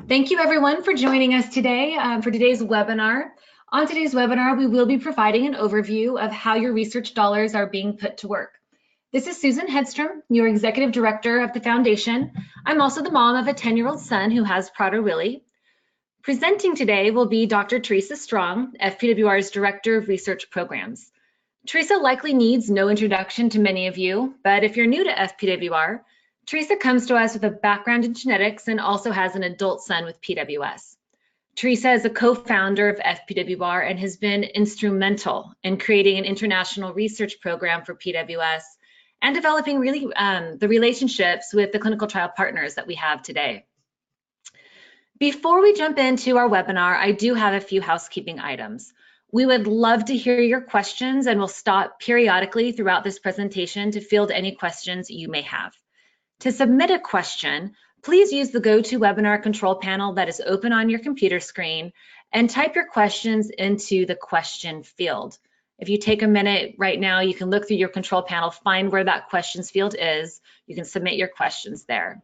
Thank you everyone for joining us today for today's webinar. On today's webinar, we will be providing an overview of how your research dollars are being put to work. This is Susan Hedstrom, your Executive Director of the Foundation. I'm also the mom of a 10-year-old son who has Prader-Willi. Presenting today will be Dr. Theresa Strong, FPWR's Director of Research Programs. Theresa likely needs no introduction to many of you, but if you're new to FPWR, Theresa comes to us with a background in genetics and also has an adult son with PWS. Theresa is a co-founder of FPWR and has been instrumental in creating an international research program for PWS and developing really the relationships with the clinical trial partners that we have today. Before we jump into our webinar, I do have a few housekeeping items. We would love to hear your questions and we'll stop periodically throughout this presentation to field any questions you may have. To submit a question, please use the GoToWebinar control panel that is open on your computer screen and type your questions into the question field. If you take a minute right now, you can look through your control panel, find where that questions field is. You can submit your questions there.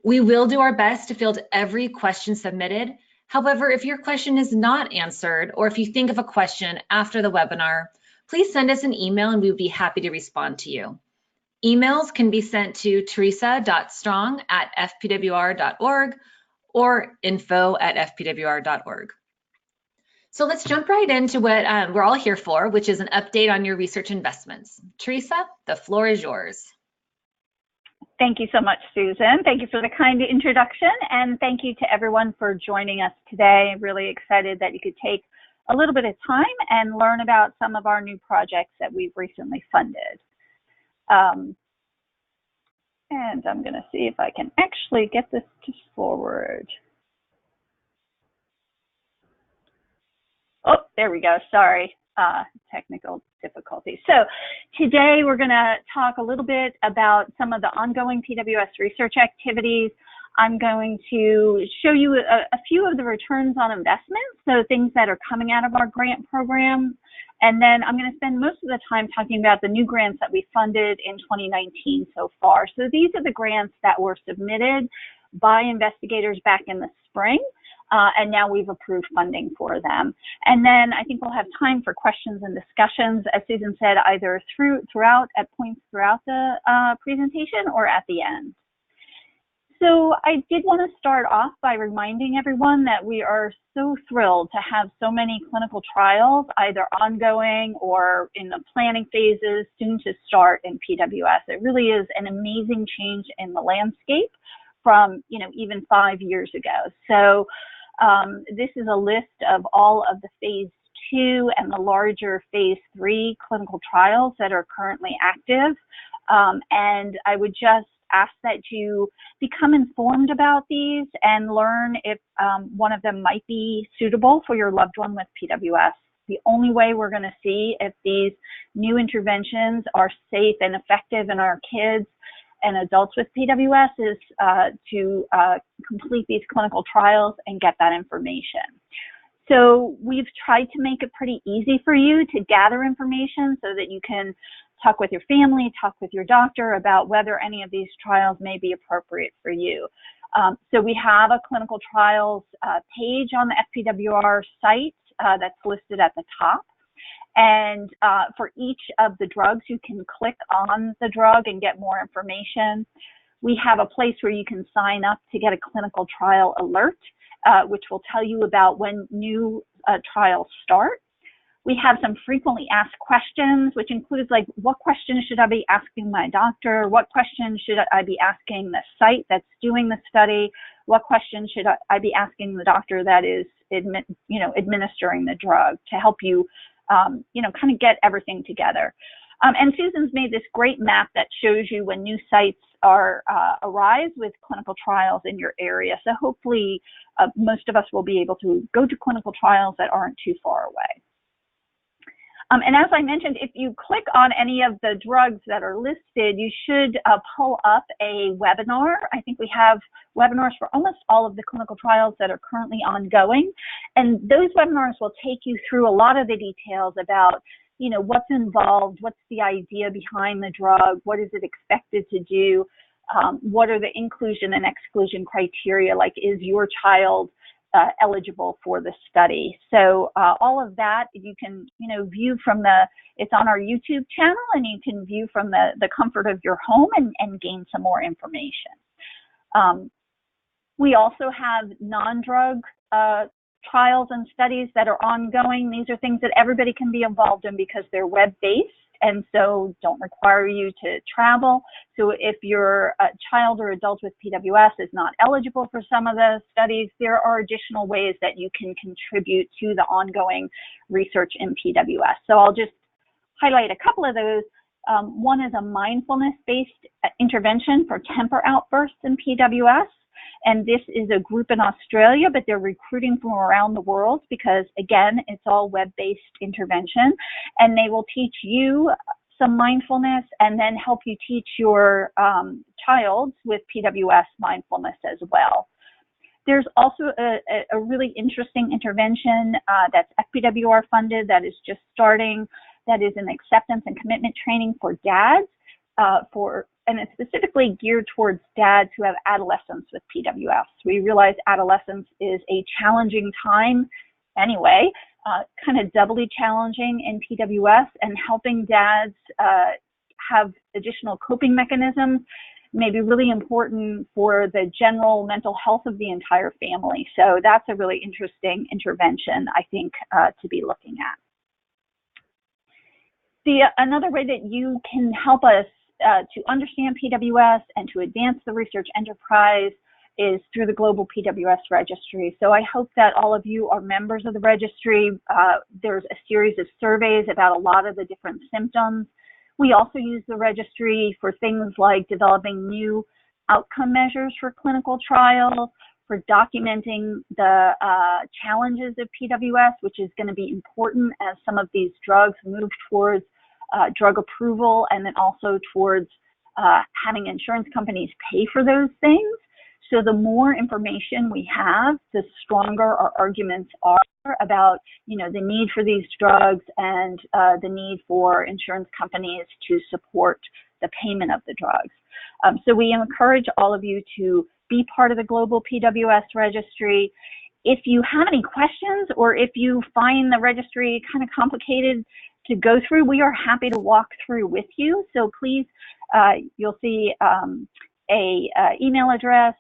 We will do our best to field every question submitted. However, if your question is not answered, or if you think of a question after the webinar, please send us an email and we would be happy to respond to you. Emails can be sent to teresa.strong@fpwr.org or info@fpwr.org. So let's jump right into what we're all here for, which is an update on your research investments. Theresa, the floor is yours. Thank you so much, Susan. Thank you for the kind introduction, and thank you to everyone for joining us today. Really excited that you could take a little bit of time and learn about some of our new projects that we've recently funded. And I'm going to see if I can actually get this to forward. Oh, there we go. Sorry, technical difficulties. So today we're going to talk a little bit about some of the ongoing PWS research activities. I'm going to show you a few of the returns on investment, so things that are coming out of our grant program. And then I'm going to spend most of the time talking about the new grants that we funded in 2019 so far. So these are the grants that were submitted by investigators back in the spring, and now we've approved funding for them. And then I think we'll have time for questions and discussions, as Susan said, either at points throughout the presentation or at the end. So I did want to start off by reminding everyone that we are so thrilled to have so many clinical trials, either ongoing or in the planning phases, soon to start in PWS. It really is an amazing change in the landscape from, even 5 years ago. So this is a list of all of the phase 2 and the larger phase 3 clinical trials that are currently active. And I would just ask that you become informed about these and learn if one of them might be suitable for your loved one with PWS. The only way we're going to see if these new interventions are safe and effective in our kids and adults with PWS is to complete these clinical trials and get that information. So we've tried to make it pretty easy for you to gather information so that you can talk with your family, talk with your doctor about whether any of these trials may be appropriate for you. So we have a clinical trials page on the FPWR site that's listed at the top. And for each of the drugs, you can click on the drug and get more information. We have a place where you can sign up to get a clinical trial alert, which will tell you about when new trials start. We have some frequently asked questions, which includes like, what questions should I be asking my doctor? What questions should I be asking the site that's doing the study? What questions should I be asking the doctor that is, administering the drug to help you, kind of get everything together. And Susan's made this great map that shows you when new sites arise with clinical trials in your area. So hopefully most of us will be able to go to clinical trials that aren't too far away. And as I mentioned, if you click on any of the drugs that are listed, you should pull up a webinar. I think we have webinars for almost all of the clinical trials that are currently ongoing. And those webinars will take you through a lot of the details about, what's involved, what's the idea behind the drug, what is it expected to do, What are the inclusion and exclusion criteria? Like, is your child eligible for the study? So all of that you can, view from it's on our YouTube channel, and you can view from the comfort of your home and gain some more information. We also have non-drug trials and studies that are ongoing. These are things that everybody can be involved in because they're web-based, and so don't require you to travel. So if your child or adult with PWS is not eligible for some of the studies, there are additional ways that you can contribute to the ongoing research in PWS. So I'll just highlight a couple of those. One is a mindfulness-based intervention for temper outbursts in PWS. And this is a group in Australia, but they're recruiting from around the world because, again, it's all web-based intervention. And they will teach you some mindfulness and then help you teach your child with PWS mindfulness as well. There's also a really interesting intervention that's FPWR funded that is just starting, that is an acceptance and commitment training for dads, and it's specifically geared towards dads who have adolescents with PWS. We realize adolescence is a challenging time anyway, kind of doubly challenging in PWS, and helping dads have additional coping mechanisms may be really important for the general mental health of the entire family. So that's a really interesting intervention, I think, to be looking at. Another way that you can help us to understand PWS and to advance the research enterprise is through the Global PWS Registry. So I hope that all of you are members of the registry. There's a series of surveys about a lot of the different symptoms. We also use the registry for things like developing new outcome measures for clinical trials, for documenting the challenges of PWS, which is going to be important as some of these drugs move towards drug approval, and then also towards having insurance companies pay for those things. So the more information we have, the stronger our arguments are about, the need for these drugs and the need for insurance companies to support the payment of the drugs. So we encourage all of you to be part of the Global PWS Registry. If you have any questions, or if you find the registry kind of complicated to go through, we are happy to walk through with you. So please, you'll see a email address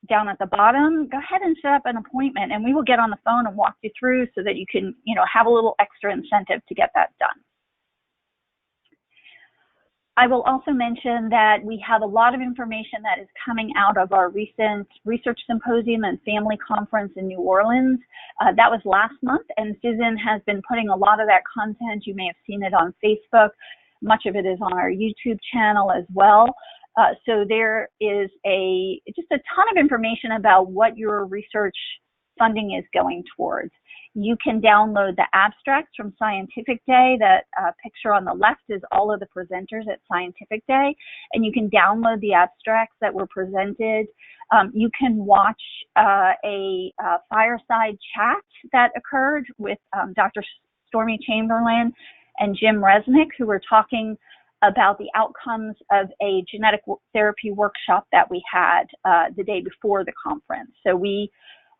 down at the bottom. Go ahead and set up an appointment, and we will get on the phone and walk you through so that you can, have a little extra incentive to get that done. I will also mention that we have a lot of information that is coming out of our recent research symposium and family conference in New Orleans. That was last month, and Susan has been putting a lot of that content. You may have seen it on Facebook. Much of it is on our YouTube channel as well. So there is just a ton of information about what your research funding is going towards. You can download the abstracts from Scientific Day. That picture on the left is all of the presenters at Scientific Day, and you can download the abstracts that were presented. You can watch a fireside chat that occurred with Dr. Stormy Chamberlain and Jim Resnick, who were talking about the outcomes of a genetic therapy workshop that we had the day before the conference. So we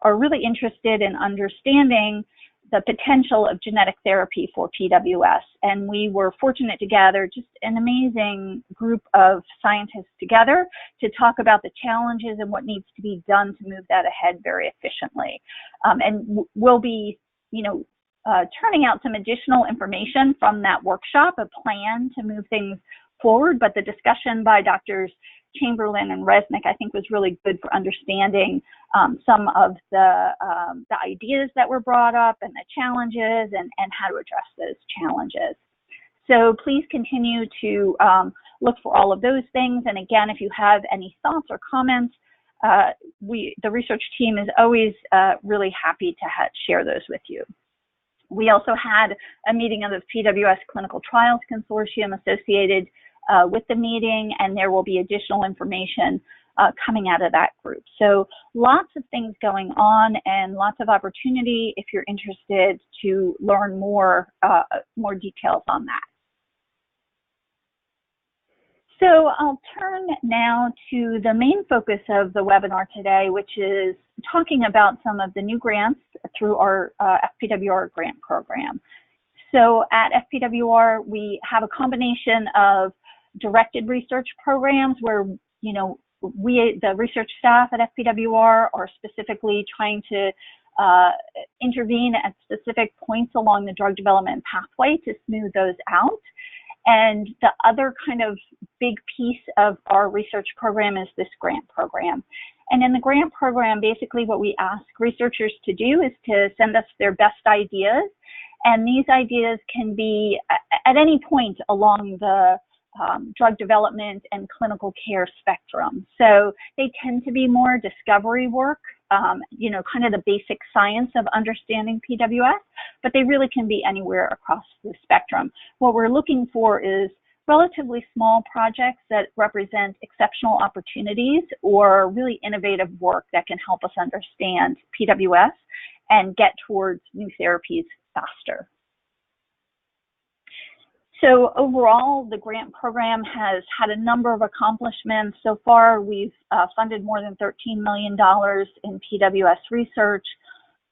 are really interested in understanding the potential of genetic therapy for PWS. And we were fortunate to gather just an amazing group of scientists together to talk about the challenges and what needs to be done to move that ahead very efficiently. And we'll be, turning out some additional information from that workshop, a plan to move things forward. But the discussion by Drs. Chamberlain and Resnick, I think, was really good for understanding some of the ideas that were brought up and the challenges and how to address those challenges. So please continue to look for all of those things. And again, if you have any thoughts or comments, the research team is always really happy to share those with you. We also had a meeting of the PWS Clinical Trials Consortium associated with the meeting, and there will be additional information coming out of that group. So lots of things going on and lots of opportunity if you're interested to learn more details on that. So I'll turn now to the main focus of the webinar today, which is talking about some of the new grants through our FPWR grant program. So at FPWR, we have a combination of directed research programs where, you know, we, the research staff at FPWR, are specifically trying to intervene at specific points along the drug development pathway to smooth those out. And the other kind of big piece of our research program is this grant program. And in the grant program, basically what we ask researchers to do is to send us their best ideas. And these ideas can be at any point along the drug development and clinical care spectrum. So they tend to be more discovery work, you know, kind of the basic science of understanding PWS, but they really can be anywhere across the spectrum. What we're looking for is relatively small projects that represent exceptional opportunities or really innovative work that can help us understand PWS and get towards new therapies faster. So overall, the grant program has had a number of accomplishments. So far, we've funded more than $13 million in PWS research,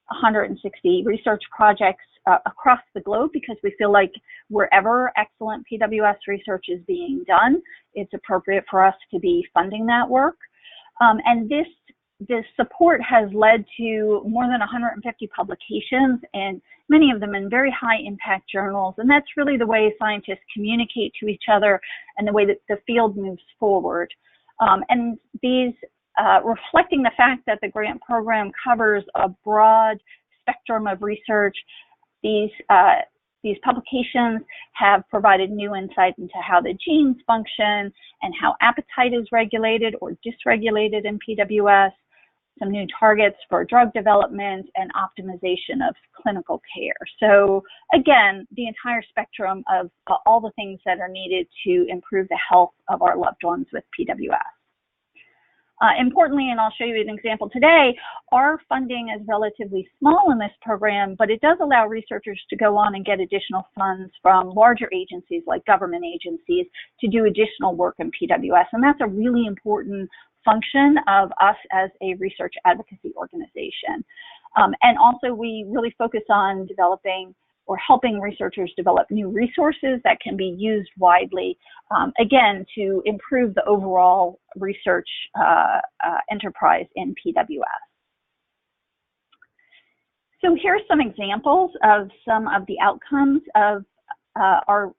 160 research projects across the globe, because we feel like wherever excellent PWS research is being done, it's appropriate for us to be funding that work. And this support has led to more than 150 publications, and many of them in very high impact journals. And that's really the way scientists communicate to each other and the way that the field moves forward. And these, reflecting the fact that the grant program covers a broad spectrum of research, these publications have provided new insight into how the genes function and how appetite is regulated or dysregulated in PWS, some new targets for drug development and optimization of clinical care. So again, the entire spectrum of all the things that are needed to improve the health of our loved ones with PWS. Importantly, and I'll show you an example today, our funding is relatively small in this program, but it does allow researchers to go on and get additional funds from larger agencies like government agencies to do additional work in PWS. And that's a really important function of us as a research advocacy organization. And also we really focus on developing or helping researchers develop new resources that can be used widely, again, to improve the overall research enterprise in PWS. So here's some examples of some of the outcomes of our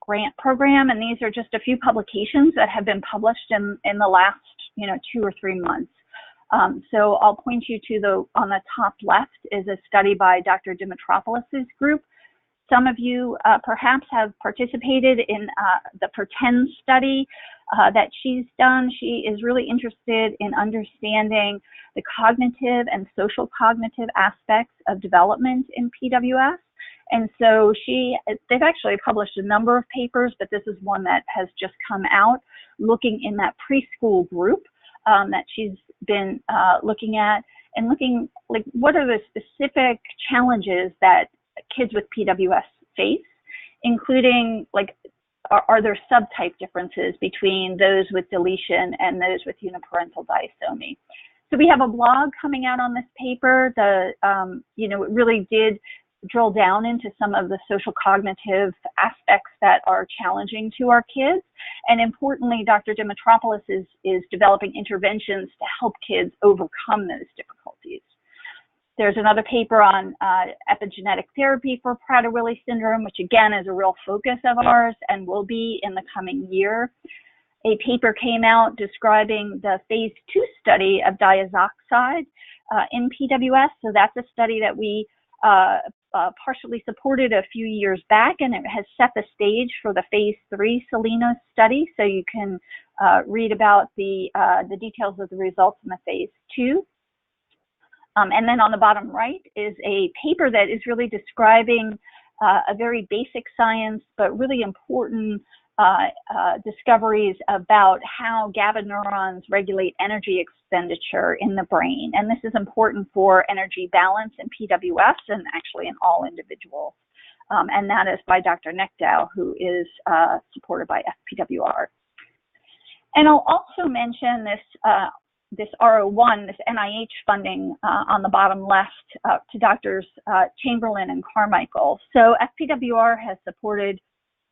grant program, and these are just a few publications that have been published in the last 2 or 3 months. So I'll point you to on the top left is a study by Dr. Dimitropoulos' group. Some of you perhaps have participated in the PRETEND study that she's done. She is really interested in understanding the cognitive and social cognitive aspects of development in PWS. And so they've actually published a number of papers, but this is one that has just come out looking in that preschool group that she's been looking at and looking like what are the specific challenges that kids with PWS face, including like are there subtype differences between those with deletion and those with uniparental disomy. So we have a blog coming out on this paper. It really did drill down into some of the social cognitive aspects that are challenging to our kids. And importantly, Dr. Dimitropoulos is developing interventions to help kids overcome those difficulties. There's another paper on epigenetic therapy for Prader-Willi syndrome, which again is a real focus of ours and will be in the coming year. A paper came out describing the phase 2 study of diazoxide in PWS. So that's a study that we partially supported a few years back, and it has set the stage for the phase 3 Selena study. So you can read about the details of the results in the phase 2. And then on the bottom right is a paper that is really describing a very basic science, but really important discoveries about how GABA neurons regulate energy expenditure in the brain. And this is important for energy balance in PWS and actually in all individuals. And that is by Dr. Nekdow, who is supported by FPWR. And I'll also mention this RO1, this NIH funding on the bottom left to Drs. Chamberlain and Carmichael. So FPWR has supported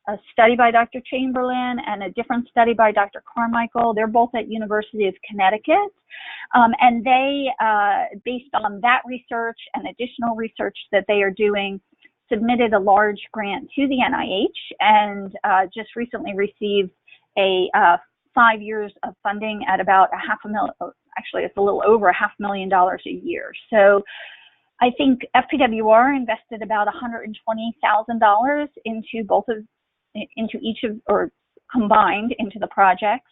a study by Dr. Chamberlain and a different study by Dr. Carmichael. They're both at University of Connecticut. And they, based on that research and additional research that they are doing, submitted a large grant to the NIH and just recently received a 5 years of funding at about actually it's a little over $500,000 a year. So I think FPWR invested about $120,000 into each of, or combined into the projects.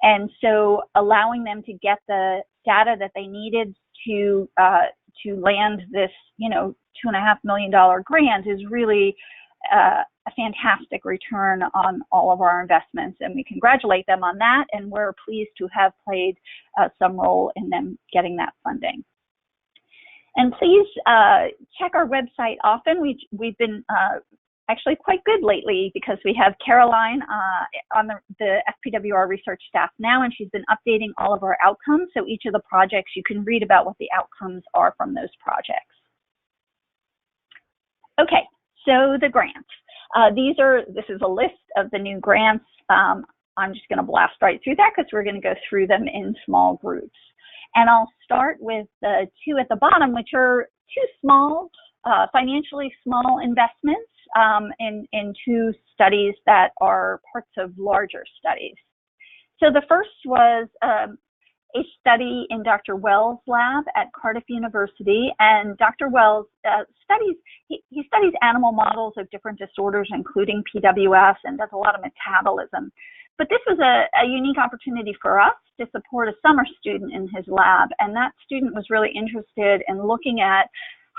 And so allowing them to get the data that they needed to land this, $2.5 million grant is really a fantastic return on all of our investments, and we congratulate them on that, and we're pleased to have played some role in them getting that funding. And please check our website often. We've been actually quite good lately because we have Caroline on the FPWR research staff now, and she's been updating all of our outcomes. So each of the projects, you can read about what the outcomes are from those projects. Okay, so the grants. This is a list of the new grants. I'm just going to blast right through that because we're going to go through them in small groups. And I'll start with the two at the bottom, which are two small, financially small investments in two studies that are parts of larger studies. So the first was a study in Dr. Wells' lab at Cardiff University, and Dr. Wells he studies animal models of different disorders, including PWS, and does a lot of metabolism. But this was a unique opportunity for us to support a summer student in his lab, and that student was really interested in looking at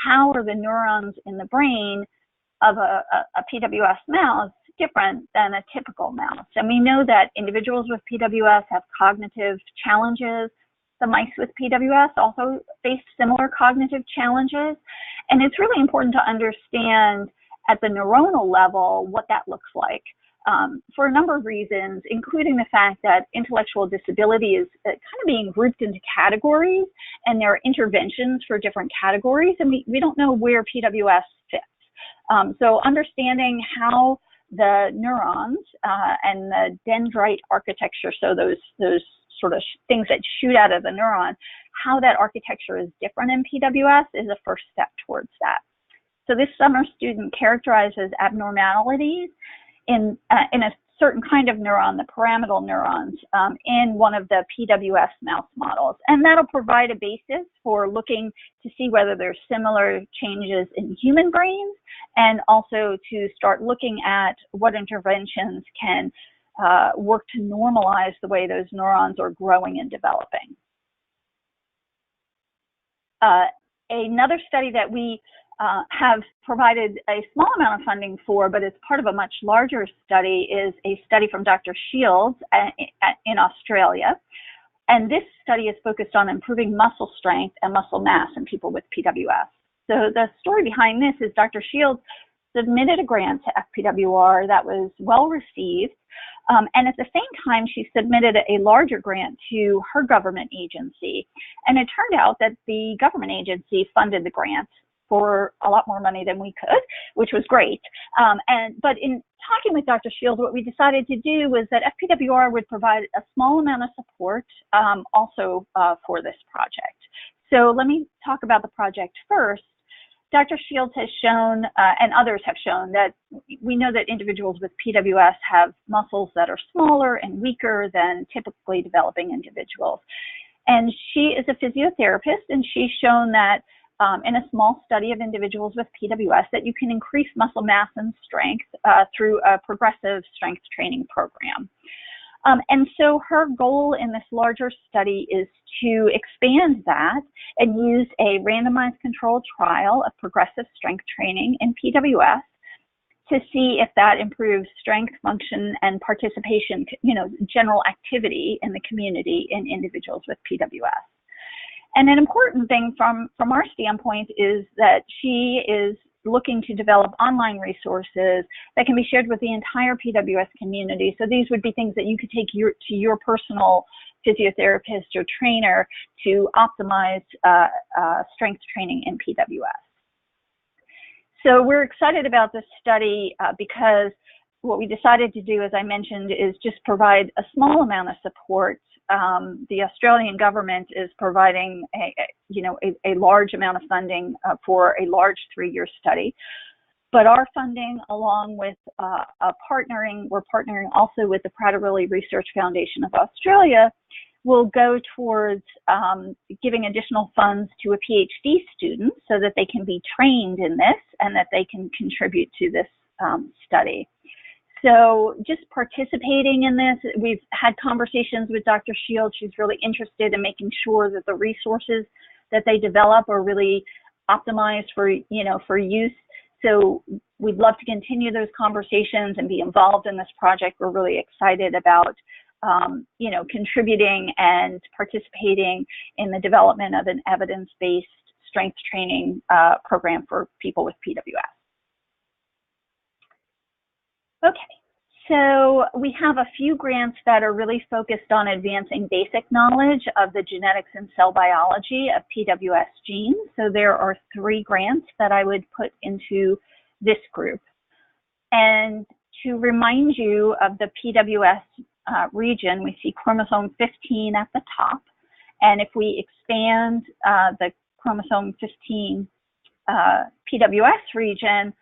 how are the neurons in the brain of a PWS mouse different than a typical mouse. And we know that individuals with PWS have cognitive challenges. The mice with PWS also face similar cognitive challenges. And it's really important to understand at the neuronal level what that looks like for a number of reasons, including the fact that intellectual disability is kind of being grouped into categories, and there are interventions for different categories, and we don't know where PWS fits. So understanding how the neurons and the dendrite architecture, so those sort of things that shoot out of the neuron, how that architecture is different in PWS is a first step towards that. So this summer student characterizes abnormalities in a certain kind of neuron, the pyramidal neurons, in one of the PWS mouse models. And that'll provide a basis for looking to see whether there's similar changes in human brains, and also to start looking at what interventions can work to normalize the way those neurons are growing and developing. Another study that we have provided a small amount of funding for, but it's part of a much larger study, is a study from Dr. Shields in Australia. And this study is focused on improving muscle strength and muscle mass in people with PWS. So the story behind this is Dr. Shields submitted a grant to FPWR that was well received. And at the same time, she submitted a larger grant to her government agency. And it turned out that the government agency funded the grant for a lot more money than we could, which was great. But in talking with Dr. Shields, what we decided to do was that FPWR would provide a small amount of support also for this project. So let me talk about the project first. Dr. Shields has shown, and others have shown, that we know that individuals with PWS have muscles that are smaller and weaker than typically developing individuals. And she is a physiotherapist, and she's shown that in a small study of individuals with PWS that you can increase muscle mass and strength through a progressive strength training program. And so her goal in this larger study is to expand that and use a randomized controlled trial of progressive strength training in PWS to see if that improves strength, function, and participation, general activity in the community in individuals with PWS. And an important thing from our standpoint is that she is looking to develop online resources that can be shared with the entire PWS community. So these would be things that you could take to your personal physiotherapist or trainer to optimize strength training in PWS. So we're excited about this study because what we decided to do, as I mentioned, is just provide a small amount of support. The Australian government is providing a large amount of funding for a large 3-year study. But our funding, along with we're partnering also with the Prader-Willi Research Foundation of Australia, will go towards giving additional funds to a PhD student so that they can be trained in this and that they can contribute to this study. So just participating in this, we've had conversations with Dr. Shield. She's really interested in making sure that the resources that they develop are really optimized for use. So we'd love to continue those conversations and be involved in this project. We're really excited about contributing and participating in the development of an evidence-based strength training program for people with PWS. Okay, so we have a few grants that are really focused on advancing basic knowledge of the genetics and cell biology of PWS genes. So there are 3 grants that I would put into this group. And to remind you of the PWS region, we see chromosome 15 at the top. And if we expand the chromosome 15 PWS region,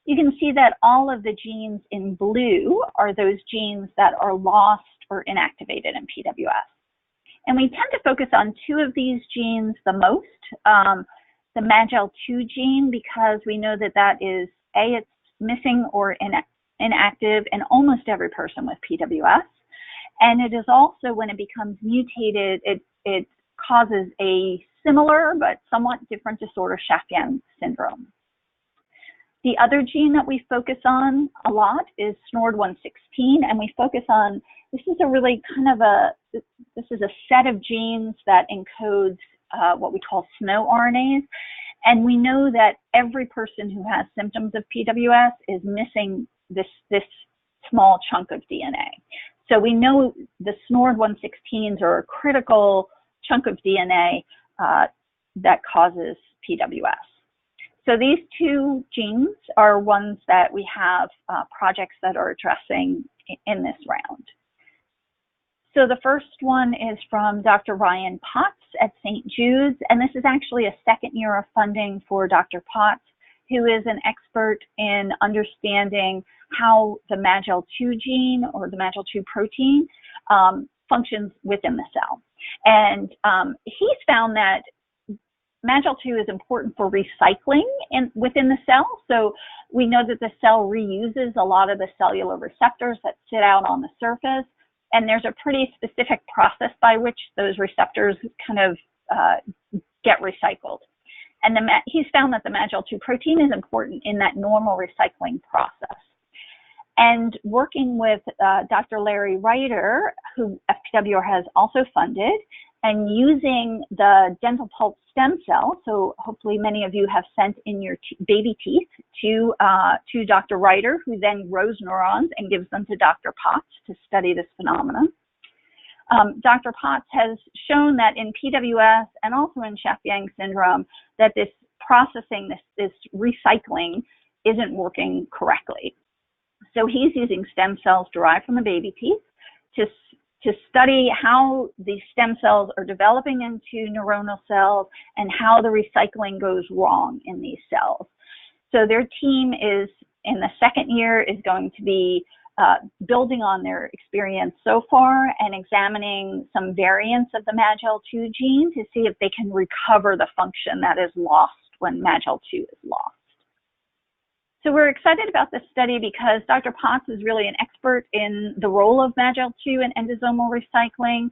you can see that all of the genes in blue are those genes that are lost or inactivated in PWS. And we tend to focus on 2 of these genes the most, the MAGEL2 gene, because we know that that is, it's missing or inactive in almost every person with PWS. And it is also, when it becomes mutated, it causes a similar but somewhat different disorder, Schaaf-Yang syndrome. The other gene that we focus on a lot is SNORD116, and we focus on, this is a really this is a set of genes that encodes what we call SNO RNAs, and we know that every person who has symptoms of PWS is missing this small chunk of DNA. So we know the SNORD116s are a critical chunk of DNA that causes PWS. So these 2 genes are ones that we have projects that are addressing in this round. So the first one is from Dr. Ryan Potts at St. Jude's, and this is actually a 2nd year of funding for Dr. Potts, who is an expert in understanding how the MAGEL2 gene or the MAGEL2 protein functions within the cell. And he's found that MAGEL2 is important for recycling within the cell. So we know that the cell reuses a lot of the cellular receptors that sit out on the surface. And there's a pretty specific process by which those receptors kind of get recycled. And he's found that the MAGEL2 protein is important in that normal recycling process. And working with Dr. Larry Reiter, who FPWR has also funded, and using the dental pulp stem cell, so hopefully many of you have sent in your baby teeth to Dr. Reiter, who then grows neurons and gives them to Dr. Potts to study this phenomenon. Dr. Potts has shown that in PWS and also in Schaaf-Yang syndrome that this processing, this recycling isn't working correctly. So he's using stem cells derived from the baby teeth to study how these stem cells are developing into neuronal cells and how the recycling goes wrong in these cells. So their team is, in the 2nd year, is going to be building on their experience so far and examining some variants of the MAGEL2 gene to see if they can recover the function that is lost when MAGEL2 is lost. So we're excited about this study because Dr. Potts is really an expert in the role of MAGEL2 in endosomal recycling.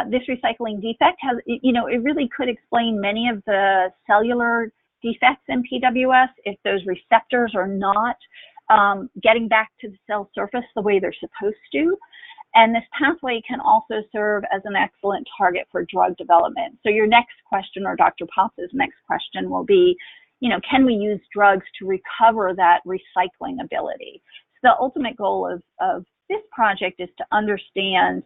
This recycling defect has, it really could explain many of the cellular defects in PWS if those receptors are not getting back to the cell surface the way they're supposed to. And this pathway can also serve as an excellent target for drug development. So your next question, or Dr. Potts' next question, will be, can we use drugs to recover that recycling ability? So the ultimate goal of this project is to understand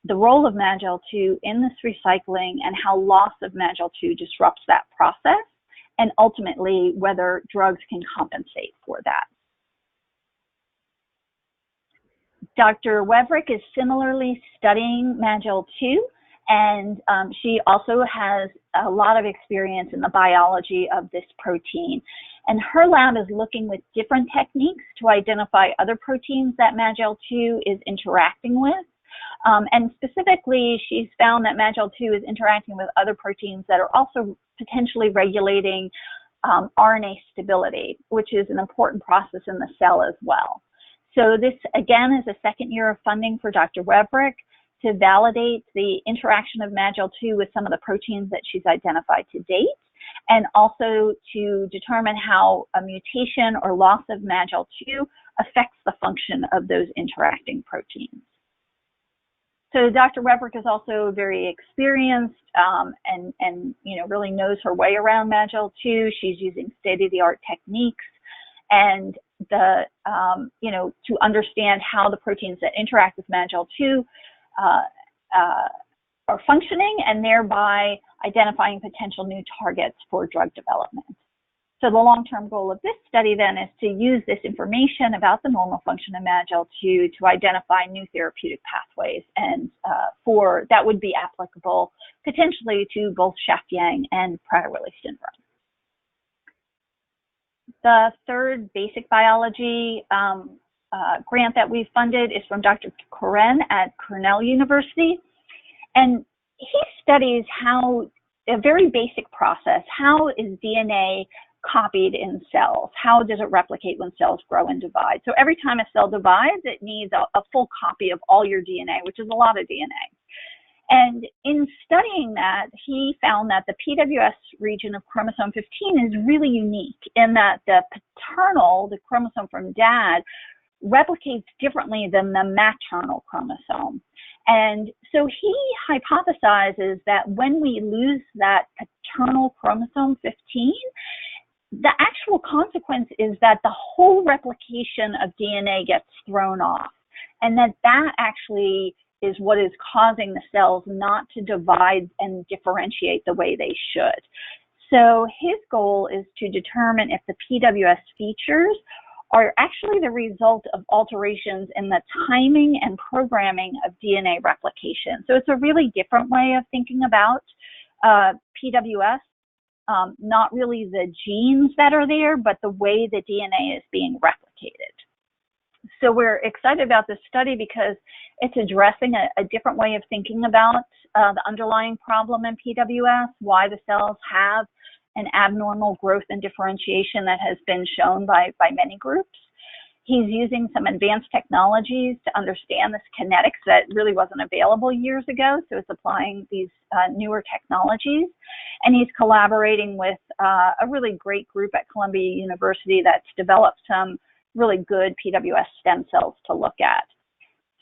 the role of MAGL2 in this recycling and how loss of MAGL2 disrupts that process, and ultimately whether drugs can compensate for that. Dr. Wevrick is similarly studying MAGL2, and she also has a lot of experience in the biology of this protein. And her lab is looking with different techniques to identify other proteins that MAGL2 is interacting with. And specifically, she's found that MAGL2 is interacting with other proteins that are also potentially regulating RNA stability, which is an important process in the cell as well. So this, again, is a second year of funding for Dr. Wevrick to validate the interaction of MAGL2 with some of the proteins that she's identified to date, and also to determine how a mutation or loss of MAGL2 affects the function of those interacting proteins. So Dr. Wevrick is also very experienced and really knows her way around MAGL2. She's using state-of-the-art techniques and to understand how the proteins that interact with MAGL2 are functioning, and thereby identifying potential new targets for drug development. So the long-term goal of this study then is to use this information about the normal function of MAGL2 to identify new therapeutic pathways, and that would be applicable potentially to both Schaaf-Yang and Prader-Willi syndrome. The third basic biology grant that we funded is from Dr. Koren at Cornell University. And he studies how, a very basic process, how is DNA copied in cells? How does it replicate when cells grow and divide? So every time a cell divides, it needs a full copy of all your DNA, which is a lot of DNA. And in studying that, he found that the PWS region of chromosome 15 is really unique in that the paternal, the chromosome from dad, replicates differently than the maternal chromosome. And so he hypothesizes that when we lose that paternal chromosome 15, the actual consequence is that the whole replication of DNA gets thrown off, and that actually is what is causing the cells not to divide and differentiate the way they should. So his goal is to determine if the PWS features are actually the result of alterations in the timing and programming of DNA replication. So it's a really different way of thinking about PWS, not really the genes that are there, but the way the DNA is being replicated. So we're excited about this study because it's addressing a different way of thinking about the underlying problem in PWS, why the cells have an abnormal growth and differentiation that has been shown by many groups. He's using some advanced technologies to understand this kinetics that really wasn't available years ago, so it's applying these newer technologies. And he's collaborating with a really great group at Columbia University that's developed some really good PWS stem cells to look at.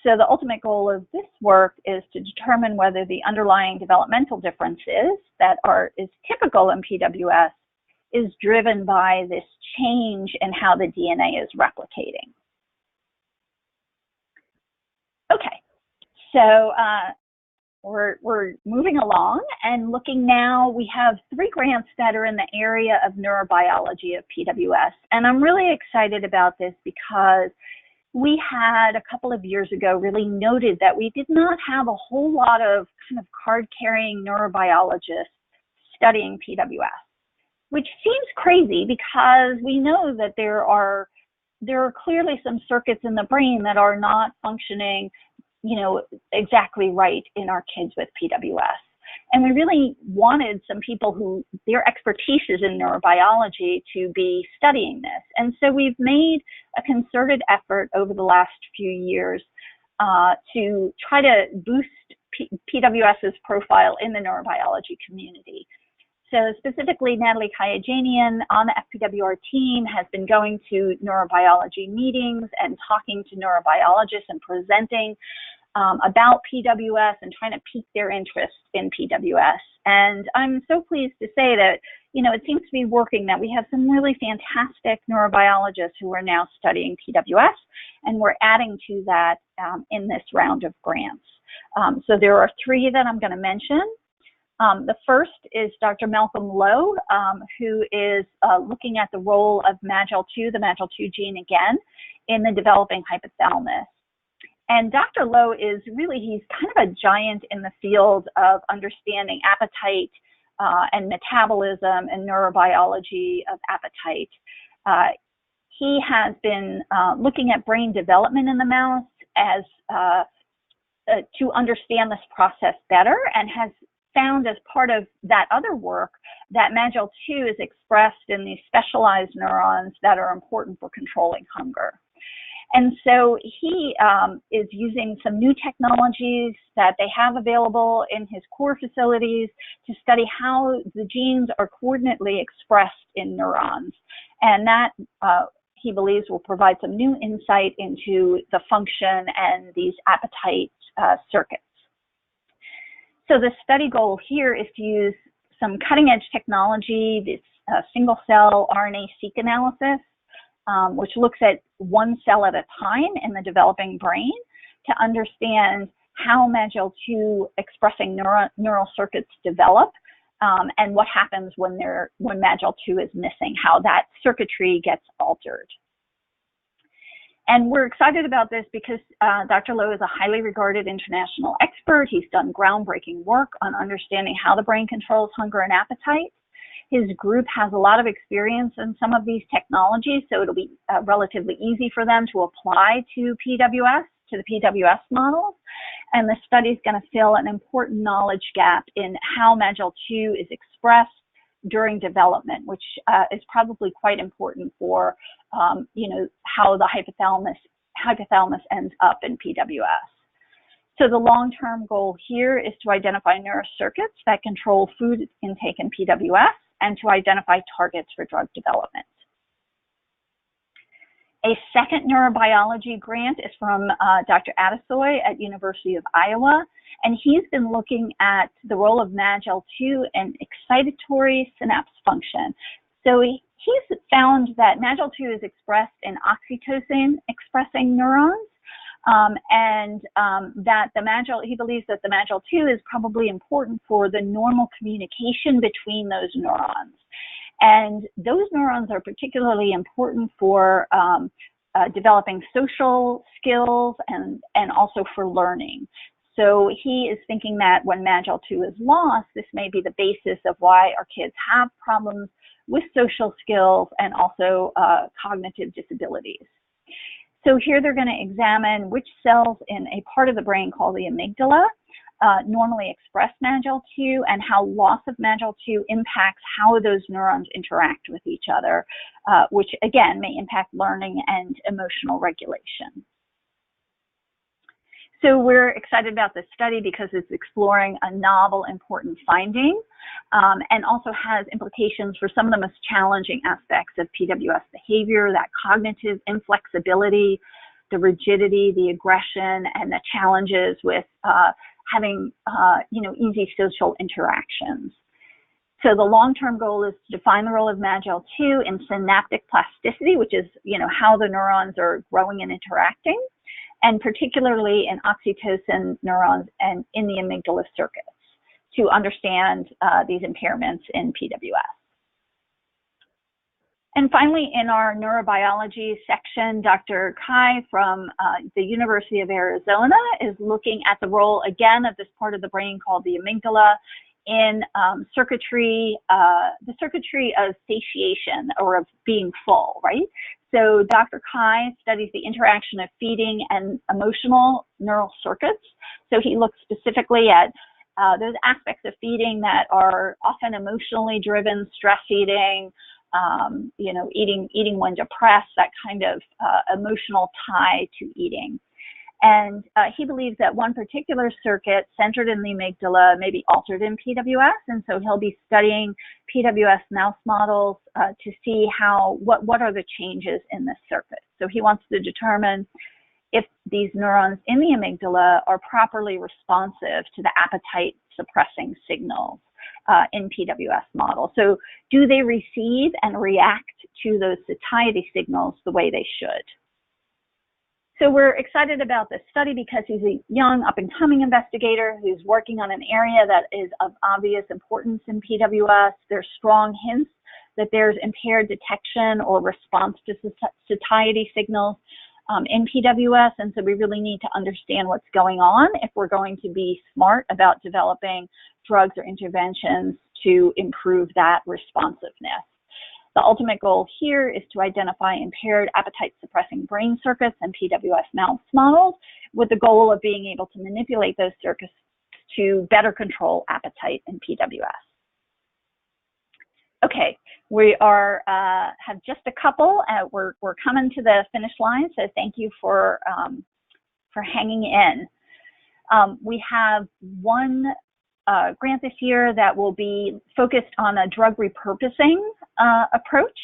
So the ultimate goal of this work is to determine whether the underlying developmental differences that is typical in PWS is driven by this change in how the DNA is replicating. Okay, so we're moving along and looking now. We have 3 grants that are in the area of neurobiology of PWS, and I'm really excited about this because we had a couple of years ago really noted that we did not have a whole lot of kind of card-carrying neurobiologists studying PWS, which seems crazy because we know that there are clearly some circuits in the brain that are not functioning, exactly right in our kids with PWS. And we really wanted some people who their expertise is in neurobiology to be studying this. And so we've made a concerted effort over the last few years to try to boost PWS's profile in the neurobiology community. So specifically, Natalie Kayajanian on the FPWR team has been going to neurobiology meetings and talking to neurobiologists and presenting about PWS and trying to pique their interest in PWS. And I'm so pleased to say that, it seems to be working, that we have some really fantastic neurobiologists who are now studying PWS, and we're adding to that in this round of grants. So there are 3 that I'm going to mention. The first is Dr. Malcolm Lowe, who is looking at the role of MAGEL2, the MAGEL2 gene again, in the developing hypothalamus. And Dr. Lowe is really, he's kind of a giant in the field of understanding appetite and metabolism and neurobiology of appetite. He has been looking at brain development in the mouse as to understand this process better, and has found as part of that other work that MAGEL2 is expressed in these specialized neurons that are important for controlling hunger. And so he is using some new technologies that they have available in his core facilities to study how the genes are coordinately expressed in neurons. And that, he believes, will provide some new insight into the function and these appetite circuits. So the study goal here is to use some cutting-edge technology, this single-cell RNA-seq analysis, which looks at one cell at a time in the developing brain to understand how MAGEL2 expressing neural circuits develop, and what happens when MAGEL2 is missing, how that circuitry gets altered. And we're excited about this because Dr. Lowe is a highly regarded international expert. He's done groundbreaking work on understanding how the brain controls hunger and appetite. His group has a lot of experience in some of these technologies, so it'll be relatively easy for them to apply to PWS, to the PWS models. And the study is going to fill an important knowledge gap in how MAGEL2 is expressed during development, which is probably quite important for, how the hypothalamus ends up in PWS. So the long-term goal here is to identify neurocircuits that control food intake in PWS and to identify targets for drug development. A second neurobiology grant is from Dr. Adesoy at University of Iowa, and he's been looking at the role of MAGEL2 in excitatory synapse function. So he's found that MAGEL2 is expressed in oxytocin-expressing neurons, and that he believes that the MAGEL2 is probably important for the normal communication between those neurons. And those neurons are particularly important for developing social skills and also for learning. So he is thinking that when MAGEL2 is lost, this may be the basis of why our kids have problems with social skills and also cognitive disabilities. So here they're going to examine which cells in a part of the brain called the amygdala normally express MAGEL2, and how loss of MAGEL2 impacts how those neurons interact with each other, which again may impact learning and emotional regulation. So we're excited about this study because it's exploring a novel, important finding, and also has implications for some of the most challenging aspects of PWS behavior, that cognitive inflexibility, the rigidity, the aggression, and the challenges with having easy social interactions. So the long-term goal is to define the role of MAGEL2 in synaptic plasticity, which is how the neurons are growing and interacting, and particularly in oxytocin neurons and in the amygdala circuits, to understand these impairments in PWS. And finally, in our neurobiology section, Dr. Kai from the University of Arizona is looking at the role, again, of this part of the brain called the amygdala in circuitry, the circuitry of satiation, or of being full, right? So Dr. Kai studies the interaction of feeding and emotional neural circuits. So he looks specifically at those aspects of feeding that are often emotionally driven, stress eating, eating when depressed, that kind of emotional tie to eating. And he believes that one particular circuit centered in the amygdala may be altered in PWS, and so he'll be studying PWS mouse models to see what are the changes in this circuit. So he wants to determine if these neurons in the amygdala are properly responsive to the appetite suppressing signals. in PWS models. So do they receive and react to those satiety signals the way they should? So we're excited about this study because he's a young up-and-coming investigator who's working on an area that is of obvious importance in PWS. There's strong hints that there's impaired detection or response to satiety signals in PWS, and so we really need to understand what's going on if we're going to be smart about developing drugs or interventions to improve that responsiveness. The ultimate goal here is to identify impaired appetite-suppressing brain circuits in PWS mouse models with the goal of being able to manipulate those circuits to better control appetite in PWS. Okay, we are have just a couple. We're coming to the finish line, so thank you for hanging in. We have one grant this year that will be focused on a drug repurposing approach.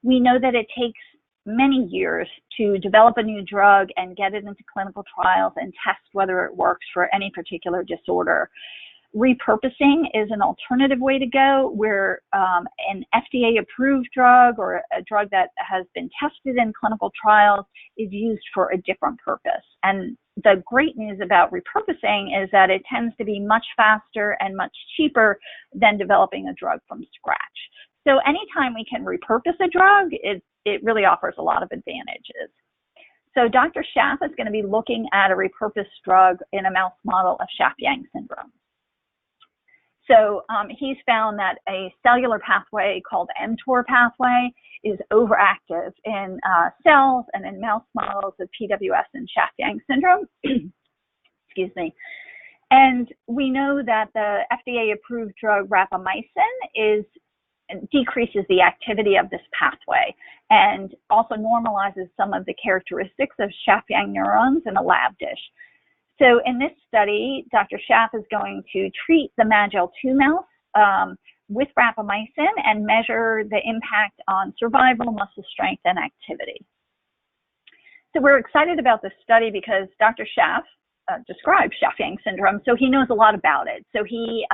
We know that it takes many years to develop a new drug and get it into clinical trials and test whether it works for any particular disorder. Repurposing is an alternative way to go where an FDA-approved drug or a drug that has been tested in clinical trials is used for a different purpose. And the great news about repurposing is that it tends to be much faster and much cheaper than developing a drug from scratch. So anytime we can repurpose a drug, it really offers a lot of advantages. So Dr. Schaaf is going to be looking at a repurposed drug in a mouse model of Schaaf-Yang syndrome. So he's found that a cellular pathway called mTOR pathway is overactive in cells and in mouse models of PWS and Schaaf-Yang syndrome. Excuse me. And we know that the FDA-approved drug rapamycin decreases the activity of this pathway and also normalizes some of the characteristics of Schaaf-Yang neurons in a lab dish. So in this study, Dr. Schaaf is going to treat the MAGEL2 mouse with rapamycin and measure the impact on survival, muscle strength, and activity. So we're excited about this study because Dr. Schaaf described Schaaf-Yang syndrome, so he knows a lot about it. So he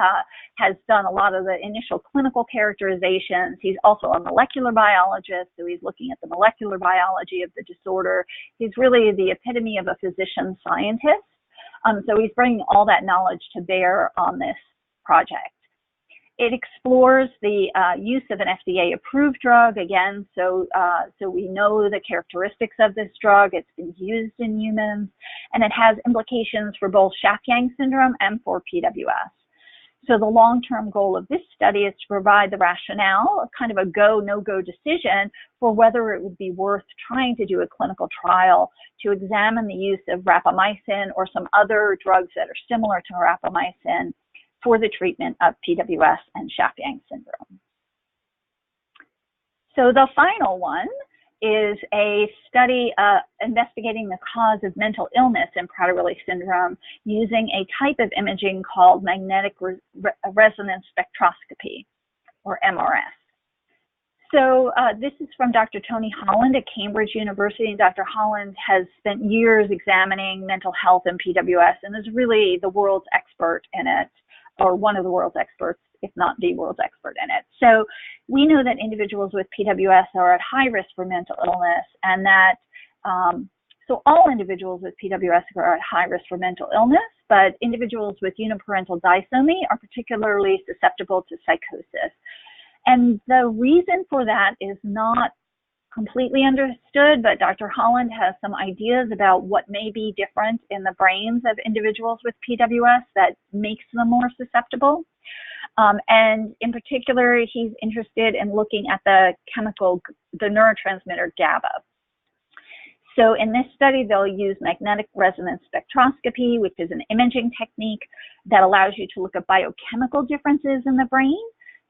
has done a lot of the initial clinical characterizations. He's also a molecular biologist, so he's looking at the molecular biology of the disorder. He's really the epitome of a physician scientist. So he's bringing all that knowledge to bear on this project. It explores the use of an FDA-approved drug, again, so we know the characteristics of this drug. It's been used in humans, and it has implications for both Schaaf-Yang syndrome and for PWS. So the long-term goal of this study is to provide the rationale, kind of a go, no-go decision for whether it would be worth trying to do a clinical trial to examine the use of rapamycin or some other drugs that are similar to rapamycin for the treatment of PWS and Schaaf-Yang syndrome. So the final one is a study investigating the cause of mental illness in Prader-Willi syndrome using a type of imaging called magnetic resonance spectroscopy, or MRS. So this is from Dr. Tony Holland at Cambridge University, and Dr. Holland has spent years examining mental health in PWS and is really the world's expert in it, or one of the world's experts, if not the world's expert in it. So we know that individuals with PWS are at high risk for mental illness, and that, so all individuals with PWS are at high risk for mental illness, but individuals with uniparental disomy are particularly susceptible to psychosis. And the reason for that is not completely understood, but Dr. Holland has some ideas about what may be different in the brains of individuals with PWS that makes them more susceptible. And in particular, he's interested in looking at the neurotransmitter GABA. So in this study, they'll use magnetic resonance spectroscopy, which is an imaging technique that allows you to look at biochemical differences in the brain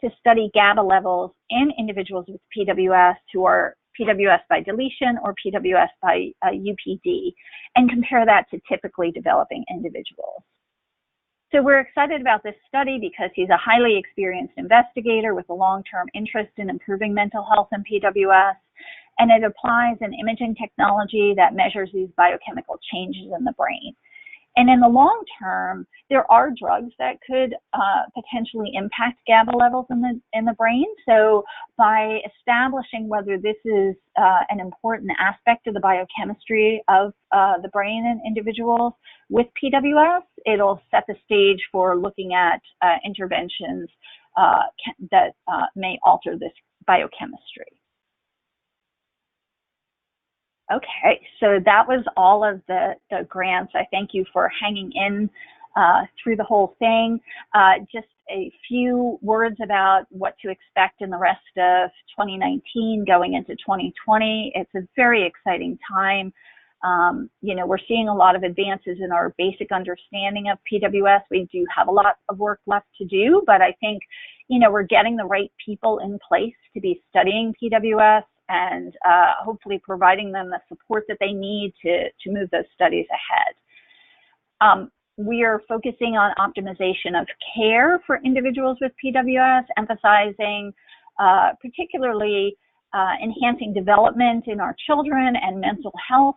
to study GABA levels in individuals with PWS who are PWS by deletion or PWS by UPD, and compare that to typically developing individuals. So we're excited about this study because he's a highly experienced investigator with a long-term interest in improving mental health in PWS, and it applies an imaging technology that measures these biochemical changes in the brain. And in the long term, there are drugs that could potentially impact GABA levels in the brain. So by establishing whether this is an important aspect of the biochemistry of the brain in individuals with PWS, it'll set the stage for looking at interventions that may alter this biochemistry. Okay, so that was all of the grants. I thank you for hanging in through the whole thing. Just a few words about what to expect in the rest of 2019 going into 2020. It's a very exciting time. You know, we're seeing a lot of advances in our basic understanding of PWS. We do have a lot of work left to do, but I think, you know, we're getting the right people in place to be studying PWS and hopefully providing them the support that they need to move those studies ahead. We are focusing on optimization of care for individuals with PWS, emphasizing particularly enhancing development in our children and mental health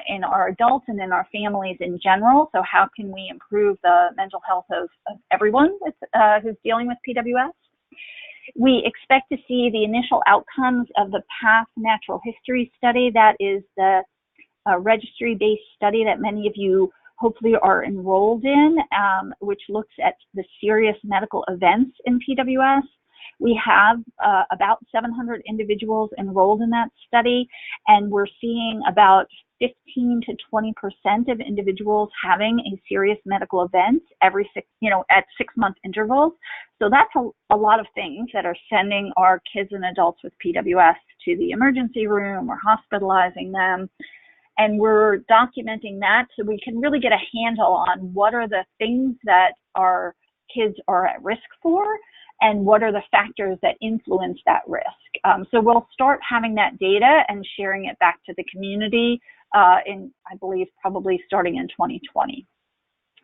in our adults and in our families in general. So how can we improve the mental health of everyone who's dealing with PWS? We expect to see the initial outcomes of the PATH natural history study. That is the registry-based study that many of you hopefully are enrolled in, which looks at the serious medical events in PWS. We have about 700 individuals enrolled in that study, and we're seeing about 15 to 20% of individuals having a serious medical event every at 6-month intervals. So that's a lot of things that are sending our kids and adults with PWS to the emergency room or hospitalizing them. And we're documenting that so we can really get a handle on what are the things that our kids are at risk for and what are the factors that influence that risk. So we'll start having that data and sharing it back to the community in, I believe, probably starting in 2020.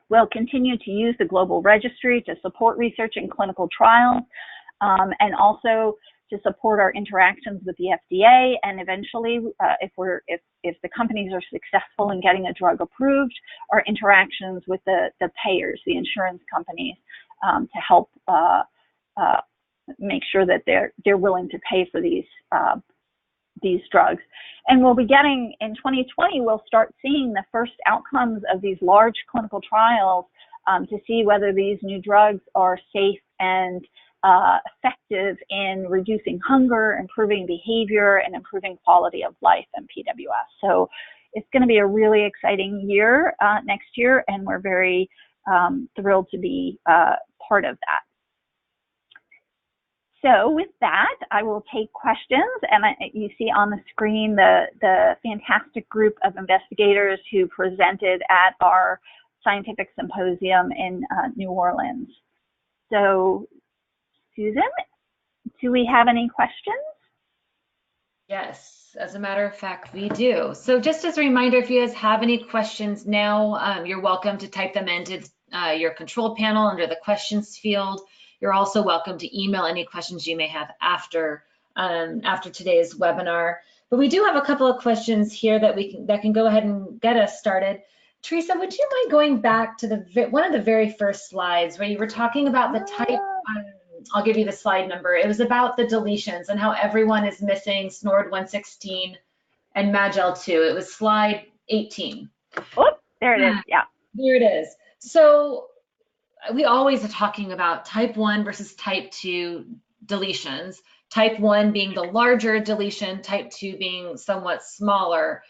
We'll continue to use the global registry to support research and clinical trials, and also to support our interactions with the FDA, and eventually, if the companies are successful in getting a drug approved, our interactions with the payers, the insurance companies, to help make sure that they're willing to pay for these drugs. And we'll be getting, in 2020, we'll start seeing the first outcomes of these large clinical trials to see whether these new drugs are safe and effective in reducing hunger, improving behavior, and improving quality of life in PWS. So it's going to be a really exciting year next year, and we're very thrilled to be part of that. So with that, I will take questions, and you see on the screen the fantastic group of investigators who presented at our scientific symposium in New Orleans. So Susan, do we have any questions? Yes, as a matter of fact, we do. So just as a reminder, if you guys have any questions now, you're welcome to type them into your control panel under the questions field. You're also welcome to email any questions you may have after today's webinar. But we do have a couple of questions here that can go ahead and get us started. Theresa, would you mind going back to one of the very first slides where you were talking about the type? I'll give you the slide number. It was about the deletions and how everyone is missing SNORD116 and MAGEL2. It was slide 18. Oh, there it is. Yeah. Here it is. So we always are talking about type 1 versus type 2 deletions. Type 1 being the larger deletion, type 2 being somewhat smaller.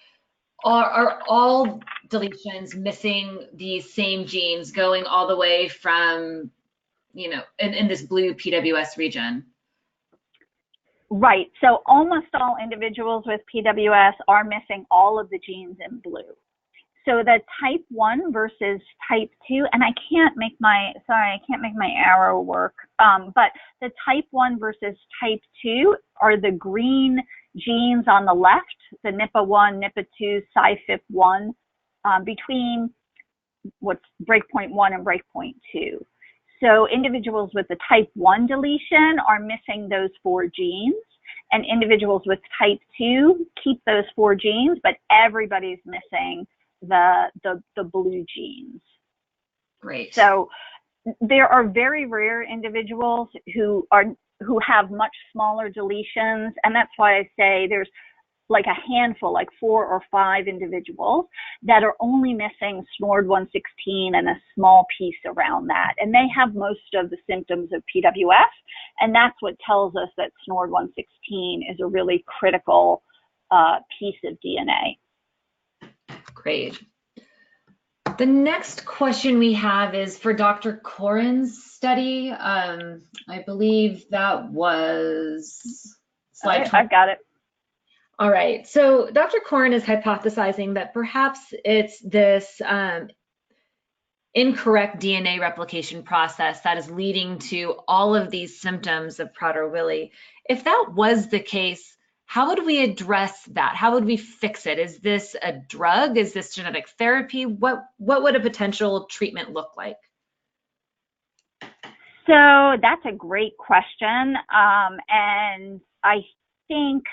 Are all deletions missing these same genes going all the way from, in this blue PWS region? Right. So almost all individuals with PWS are missing all of the genes in blue. So the type 1 versus type 2, and I can't make my arrow work, but the type 1 versus type 2 are the green genes on the left, the NIPA1, NIPA2, SciFIP1, between what's breakpoint 1 and breakpoint 2. So individuals with the type 1 deletion are missing those 4 genes, and individuals with type 2 keep those 4 genes, but everybody's missing the blue genes. Great. So there are very rare individuals who have much smaller deletions, and that's why I say there's like a handful, like 4 or 5 individuals that are only missing SNORD116 and a small piece around that. And they have most of the symptoms of PWS. And that's what tells us that SNORD116 is a really critical piece of DNA. Great. The next question we have is for Dr. Corin's study. I believe that was slide 20. I've got it. All right, so Dr. Corin is hypothesizing that perhaps it's this incorrect DNA replication process that is leading to all of these symptoms of Prader-Willi. If that was the case, how would we address that? How would we fix it? Is this a drug? Is this genetic therapy? What would a potential treatment look like? So that's a great question. And I think,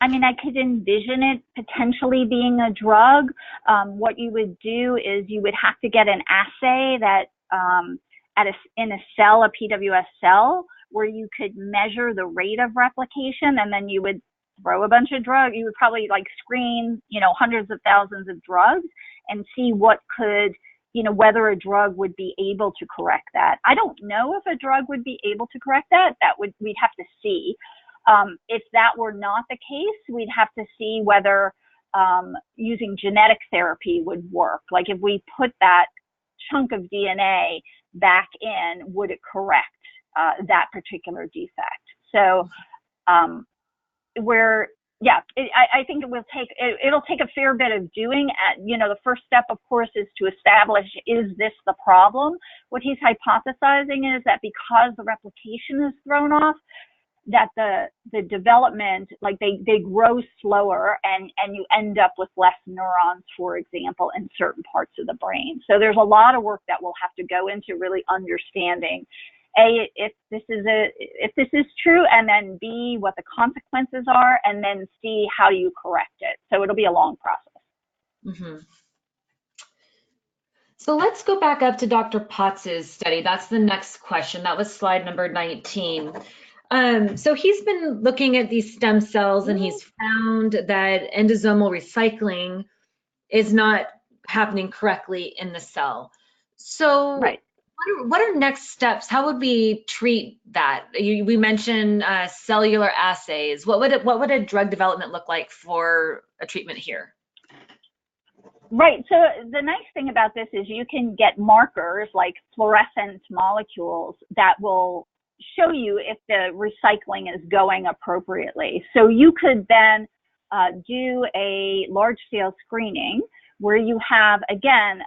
I mean, I could envision it potentially being a drug. What you would do is you would have to get an assay that in a cell, a PWS cell, where you could measure the rate of replication, and then you would throw a bunch of drugs. You would probably like screen, hundreds of thousands of drugs and see what could, whether a drug would be able to correct that. I don't know if a drug would be able to correct that. We'd have to see. If that were not the case, we'd have to see whether using genetic therapy would work. Like if we put that chunk of DNA back in, would it correct that particular defect? So I think it'll take a fair bit of doing. The first step, of course, is to establish, is this the problem? What he's hypothesizing is that because the replication is thrown off, that the development, like they grow slower and you end up with less neurons, for example, in certain parts of the brain. So there's a lot of work that will have to go into really understanding, A, if this is true, and then B, what the consequences are, and then C, how do you correct it? So it'll be a long process. Mm-hmm. So let's go back up to Dr. Potts's study. That's the next question. That was slide number 19. So he's been looking at these stem cells and he's found that endosomal recycling is not happening correctly in the cell. So right. What are next steps? How would we treat that? We mentioned cellular assays. What would a drug development look like for a treatment here? Right. So the nice thing about this is you can get markers like fluorescent molecules that will show you if the recycling is going appropriately. So you could then do a large-scale screening where you have, again,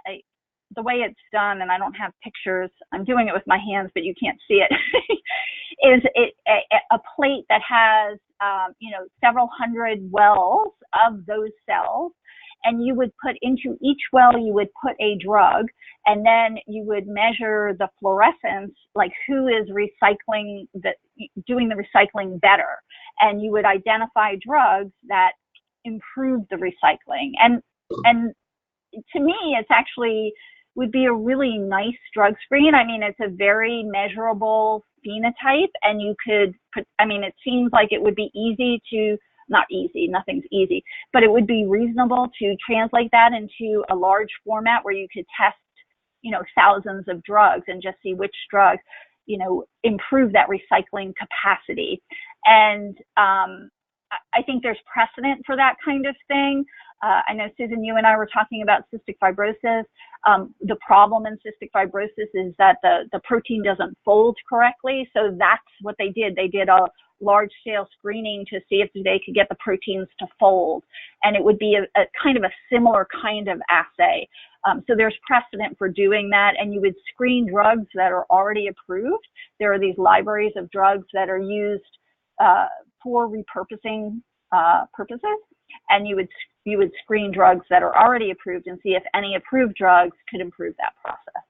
the way it's done, and I don't have pictures, I'm doing it with my hands, but you can't see it, is a plate that has, several hundred wells of those cells, and you would put into each well, you would put a drug, and then you would measure the fluorescence, like who is doing the recycling better. And you would identify drugs that improve the recycling. And to me, it's actually would be a really nice drug screen. I mean, it's a very measurable phenotype, and you could put, it seems like it would be easy to, not easy, nothing's easy, but it would be reasonable to translate that into a large format where you could test, thousands of drugs and just see which drugs, improve that recycling capacity. And I think there's precedent for that kind of thing. I know, Susan, you and I were talking about cystic fibrosis. The problem in cystic fibrosis is that the protein doesn't fold correctly. So that's what they did. They did a large-scale screening to see if they could get the proteins to fold. And it would be a kind of a similar kind of assay. So there's precedent for doing that. And you would screen drugs that are already approved. There are these libraries of drugs that are used for repurposing purposes. And you would screen drugs that are already approved and see if any approved drugs could improve that process.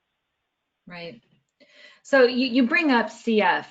Right. So you bring up CF,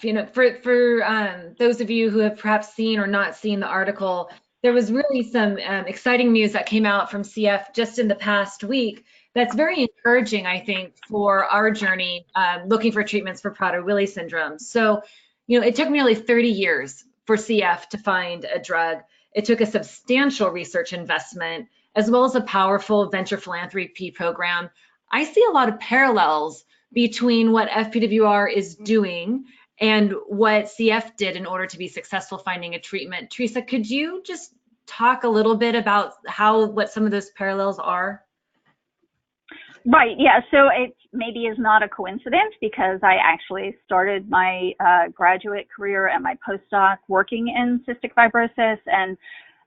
for those of you who have perhaps seen or not seen the article, there was really some exciting news that came out from CF just in the past week that's very encouraging, I think, for our journey looking for treatments for Prader-Willi syndrome. So, it took nearly 30 years for CF to find a drug. It took a substantial research investment as well as a powerful venture philanthropy program. I see a lot of parallels between what FPWR is doing and what CF did in order to be successful finding a treatment. Theresa, could you just talk a little bit about what some of those parallels are? Right, yeah, so it maybe is not a coincidence because I actually started my graduate career and my postdoc working in cystic fibrosis and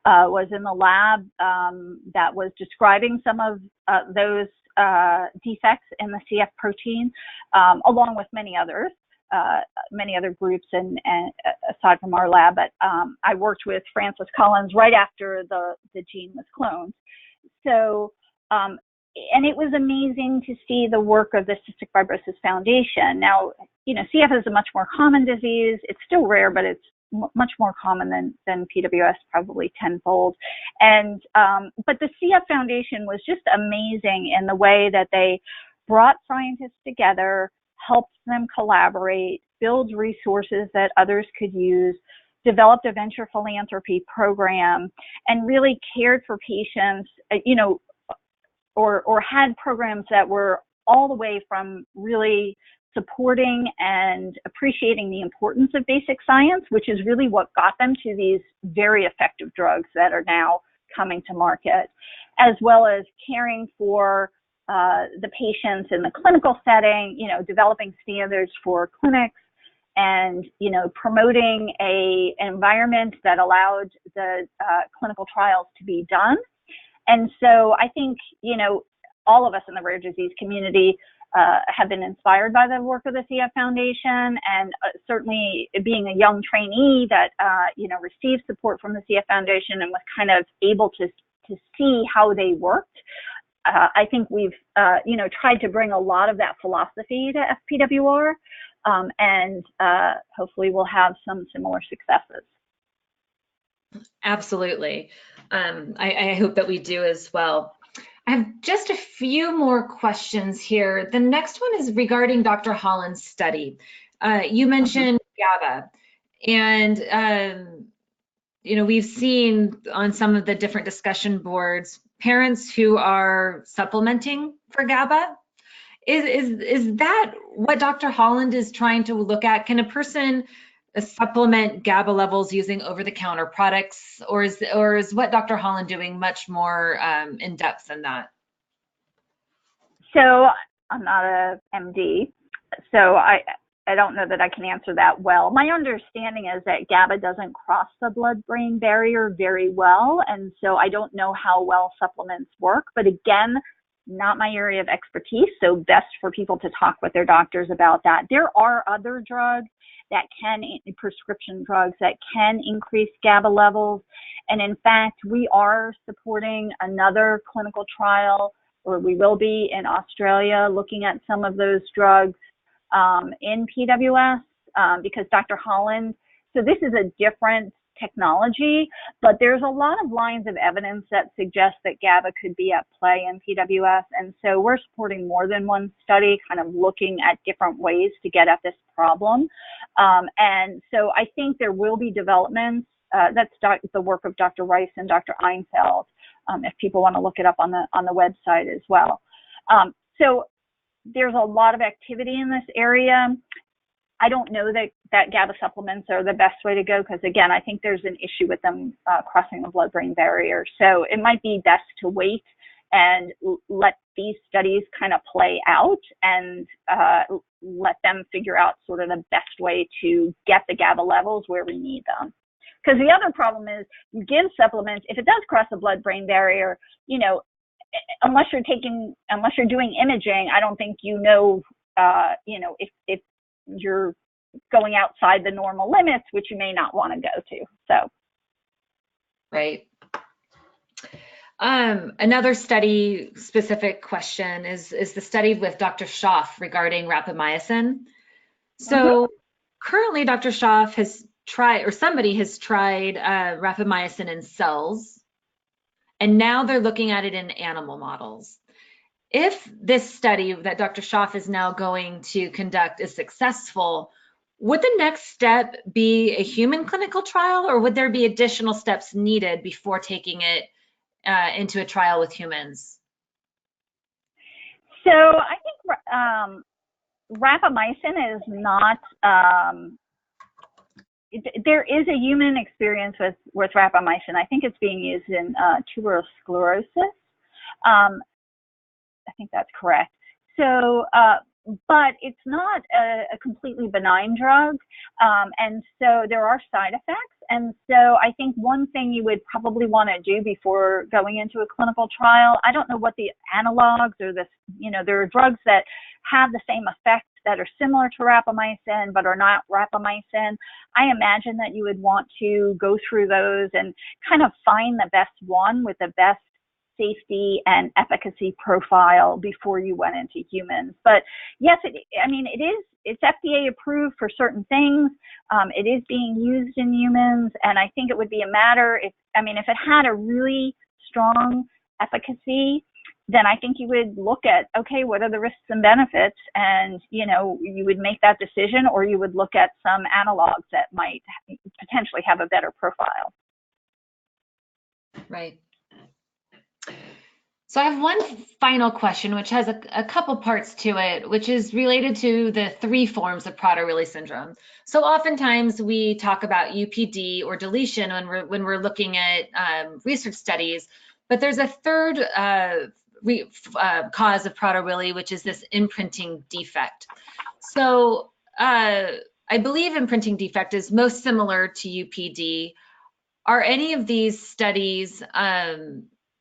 was in the lab that was describing some of those defects in the CF protein, along with many other groups and aside from our lab. But I worked with Francis Collins right after the gene was cloned. So, and it was amazing to see the work of the Cystic Fibrosis Foundation. Now, CF is a much more common disease. It's still rare, but it's much more common than PWS, probably tenfold. And but the CF Foundation was just amazing in the way that they brought scientists together, helped them collaborate, build resources that others could use, developed a venture philanthropy program, and really cared for patients, or had programs that were all the way from really supporting and appreciating the importance of basic science, which is really what got them to these very effective drugs that are now coming to market, as well as caring for the patients in the clinical setting, developing standards for clinics and, promoting an environment that allowed the clinical trials to be done. And so I think, all of us in the rare disease community have been inspired by the work of the CF Foundation, and certainly being a young trainee that, received support from the CF Foundation and was kind of able to see how they worked. I think we've, tried to bring a lot of that philosophy to FPWR, and hopefully we'll have some similar successes. Absolutely. I hope that we do as well. I have just a few more questions here. The next one is regarding Dr. Holland's study. You mentioned GABA, and we've seen on some of the different discussion boards parents who are supplementing for GABA. Is that what Dr. Holland is trying to look at? Can a person supplement GABA levels using over-the-counter products, or is what Dr. Holland doing much more in depth than that? So I'm not a MD, so I don't know that I can answer that well. My understanding is that GABA doesn't cross the blood-brain barrier very well, and so I don't know how well supplements work. But again, not my area of expertise, so best for people to talk with their doctors about that. There are other drugs that prescription drugs that can increase GABA levels. And in fact, we are supporting another clinical trial, or we will be in Australia, looking at some of those drugs in PWS because Dr. Holland, so this is a different technology, but there's a lot of lines of evidence that suggest that GABA could be at play in PWS. And so we're supporting more than one study, kind of looking at different ways to get at this problem. And so I think there will be developments. That's the work of Dr. Rice and Dr. Einfeld, if people want to look it up on the website as well. So there's a lot of activity in this area. I don't know that GABA supplements are the best way to go because, again, I think there's an issue with them crossing the blood-brain barrier. So it might be best to wait and let these studies kind of play out and let them figure out sort of the best way to get the GABA levels where we need them. Because the other problem is you give supplements, if it does cross the blood-brain barrier, unless you're doing imaging, I don't think if you're going outside the normal limits, which you may not want to go to. So, right. Another study specific question is the study with Dr. Schaaf regarding rapamycin. So currently Dr. Schaaf has tried, or somebody has tried rapamycin in cells, and now they're looking at it in animal models. If this study that Dr. Schaaf is now going to conduct is successful, would the next step be a human clinical trial, or would there be additional steps needed before taking it into a trial with humans? So I think rapamycin is not, there is a human experience with rapamycin. I think it's being used in tuberous sclerosis. I think that's correct. So, but it's not a completely benign drug, and so there are side effects. And so I think one thing you would probably want to do before going into a clinical trial, I don't know what the analogs or the, there are drugs that have the same effects that are similar to rapamycin but are not rapamycin. I imagine that you would want to go through those and kind of find the best one with the best safety and efficacy profile before you went into humans. But yes, it's FDA approved for certain things. It is being used in humans, and I think it would be a matter if it had a really strong efficacy, then I think you would look at, okay, what are the risks and benefits? And, you would make that decision, or you would look at some analogs that might potentially have a better profile. Right. So I have one final question, which has a couple parts to it, which is related to the 3 forms of Prader-Willi syndrome. So oftentimes we talk about UPD or deletion when we're looking at research studies, but there's a third cause of Prader-Willi, which is this imprinting defect. So I believe imprinting defect is most similar to UPD. Are any of these studies,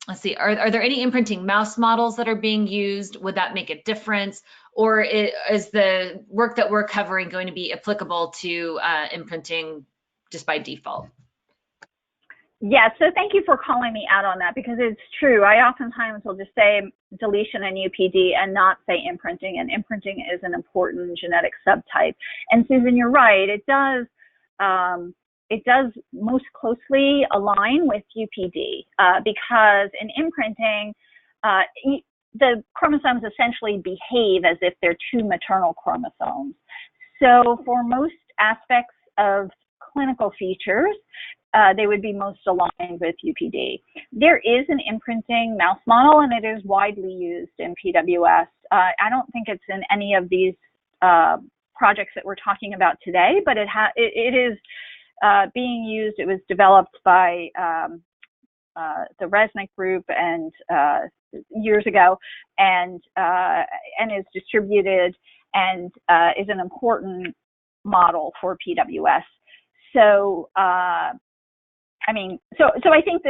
let's see, are there any imprinting mouse models that are being used? Would that make a difference? Or is the work that we're covering going to be applicable to imprinting just by default? Yeah, so thank you for calling me out on that, because it's true. I oftentimes will just say deletion and UPD and not say imprinting, and imprinting is an important genetic subtype. And Susan, you're right, it does most closely align with UPD because in imprinting, the chromosomes essentially behave as if they're 2 maternal chromosomes. So for most aspects of clinical features, they would be most aligned with UPD. There is an imprinting mouse model, and it is widely used in PWS. I don't think it's in any of these projects that we're talking about today, but it is being used. It was developed by the Resnick group and years ago, and is distributed and is an important model for PWS. So so I think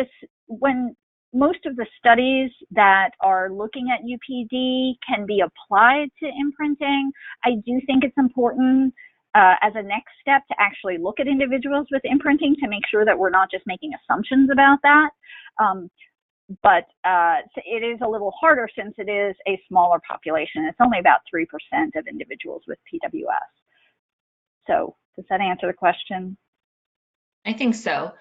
when most of the studies that are looking at UPD can be applied to imprinting, I do think it's important as a next step to actually look at individuals with imprinting to make sure that we're not just making assumptions about that. But it is a little harder since it is a smaller population. It's only about 3% of individuals with PWS. So does that answer the question? I think so.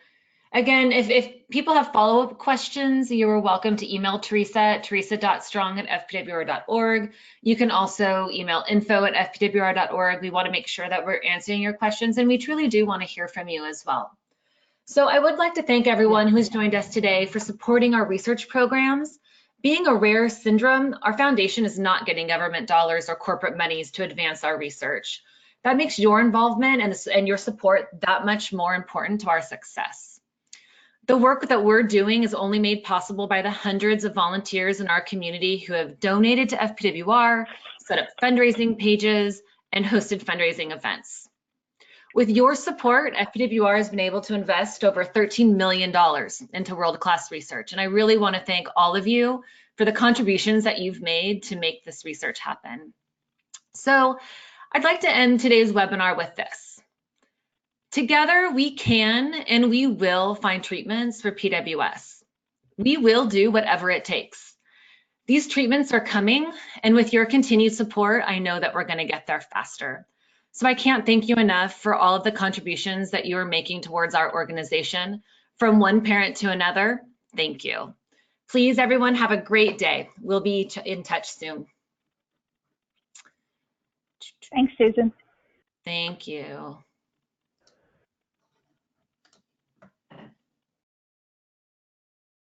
Again, if people have follow-up questions, you are welcome to email Theresa at teresa.strong@fpwr.org. You can also email info@fpwr.org. We want to make sure that we're answering your questions, and we truly do want to hear from you as well. So I would like to thank everyone who's joined us today for supporting our research programs. Being a rare syndrome, our foundation is not getting government dollars or corporate monies to advance our research. That makes your involvement and your support that much more important to our success. The work that we're doing is only made possible by the hundreds of volunteers in our community who have donated to FPWR, set up fundraising pages, and hosted fundraising events. With your support, FPWR has been able to invest over $13 million into world-class research, and I really want to thank all of you for the contributions that you've made to make this research happen. So I'd like to end today's webinar with this. Together, we can and we will find treatments for PWS. We will do whatever it takes. These treatments are coming, and with your continued support, I know that we're going to get there faster. So I can't thank you enough for all of the contributions that you are making towards our organization. From one parent to another, thank you. Please, everyone, have a great day. We'll be in touch soon. Thanks, Susan. Thank you.